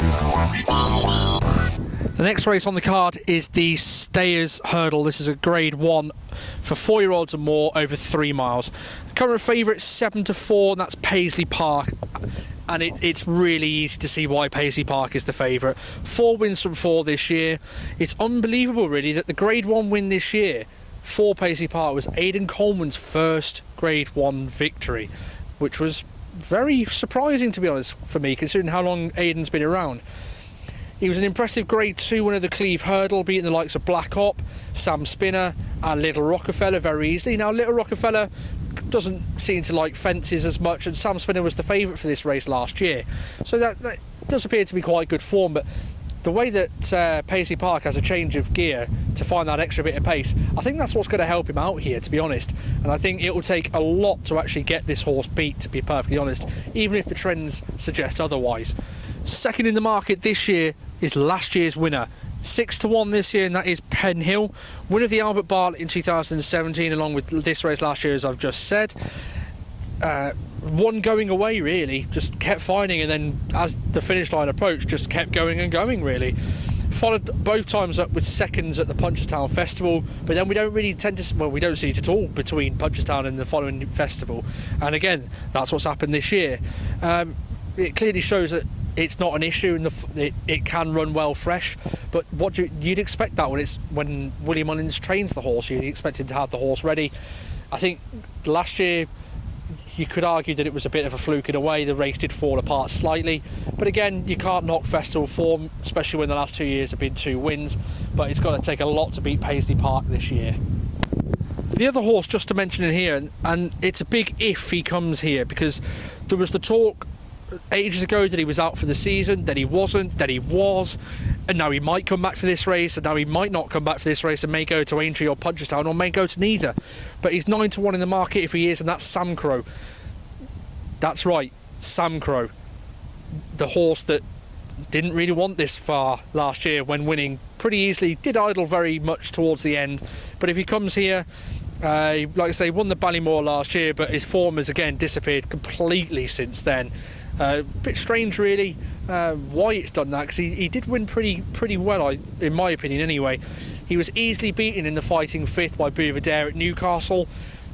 The next race on the card is the Stayers Hurdle. This is a Grade 1 for 4-year-olds and more over 3 miles. The current favourite 7-4, and that's Paisley Park. And it's really easy to see why Paisley Park is the favourite. 4 wins from 4 this year. It's unbelievable, really, that the Grade 1 win this year for Paisley Park was Aidan Coleman's first Grade 1 victory, which was very surprising, to be honest, for me, considering how long Aidan's been around. He was an impressive Grade 2 winner of the Cleve Hurdle, beating the likes of Black Hop, Sam Spinner and Little Rockefeller very easily. Now, Little Rockefeller doesn't seem to like fences as much, and Sam Spinner was the favourite for this race last year. So that does appear to be quite good form, but the way that Paisley Park has a change of gear to find that extra bit of pace, I think that's what's going to help him out here, to be honest. And I think it will take a lot to actually get this horse beat, to be perfectly honest, even if the trends suggest otherwise. Second in the market this year is last year's winner. 6-1 this year, and that is Penhill. Winner of the Albert Bartlett in 2017, along with this race last year, as I've just said. One going away, really. Just kept finding, and then as the finish line approached, just kept going and going, really. Followed both times up with seconds at the Punchestown Festival, but then we don't really tend to, well, we don't see it at all between Punchestown and the following festival. And again, that's what's happened this year. It clearly shows that it's not an issue, and it can run well fresh. But you'd expect that when William Mullins trains the horse, you'd expect him to have the horse ready. I think last year you could argue that it was a bit of a fluke in a way. The race did fall apart slightly, but again, you can't knock festival form, especially when the last 2 years have been 2 wins. But it's got to take a lot to beat Paisley Park this year. The other horse just to mention in here, and it's a big if he comes here, because there was the talk ages ago that he was out for the season, that he wasn't, that he was, and now he might come back for this race, and now he might not come back for this race and may go to Aintree or Punchestown, or may go to neither. But he's 9-1 in the market if he is, and that's Sam Crow. That's right, Sam Crow, the horse that didn't really want this far last year when winning pretty easily, did idle very much towards the end. But if he comes here, like I say, won the Ballymore last year, but his form has again disappeared completely since then. A bit strange, really, why it's done that, because he did win pretty well, in my opinion anyway. He was easily beaten in the fighting 5th by Bouvedere at Newcastle.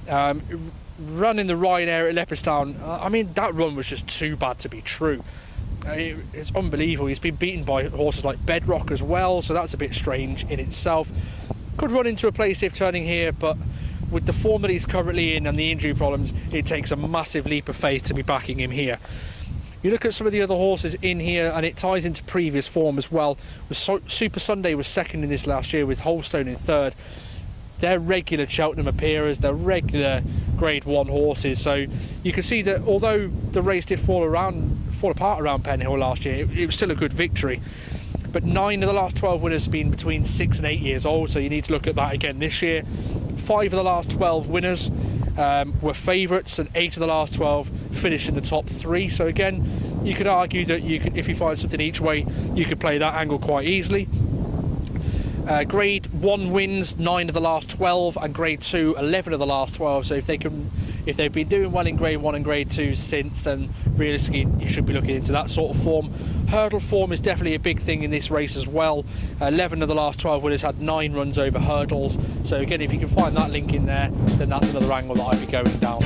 Run in the Ryanair at Leopardstown, I mean, that run was just too bad to be true. It's unbelievable. He's been beaten by horses like Bedrock as well, so that's a bit strange in itself. Could run into a place if turning here, but with the form that he's currently in and the injury problems, it takes a massive leap of faith to be backing him here. You look at some of the other horses in here, and it ties into previous form as well. Super Sunday was second in this last year, with Holstone in 3rd. They're regular Cheltenham appearers, they're regular Grade 1 horses, so you can see that although the race did fall apart around Penhill last year, it was still a good victory. But 9 of the last 12 winners have been between 6 and 8 years old, so you need to look at that again this year. 5 of the last 12 winners were favourites, and 8 of the last 12 finished in the top 3. So again, you could argue that if you find something each way, you could play that angle quite easily. Grade 1 wins 9 of the last 12, and Grade 2 11 of the last 12. So if they've been doing well in Grade 1 and Grade 2 since, then realistically you should be looking into that sort of form. Hurdle form is definitely a big thing in this race as well. 11 of the last 12 winners had 9 runs over hurdles. So again, if you can find that link in there, then that's another angle that I'd be going down.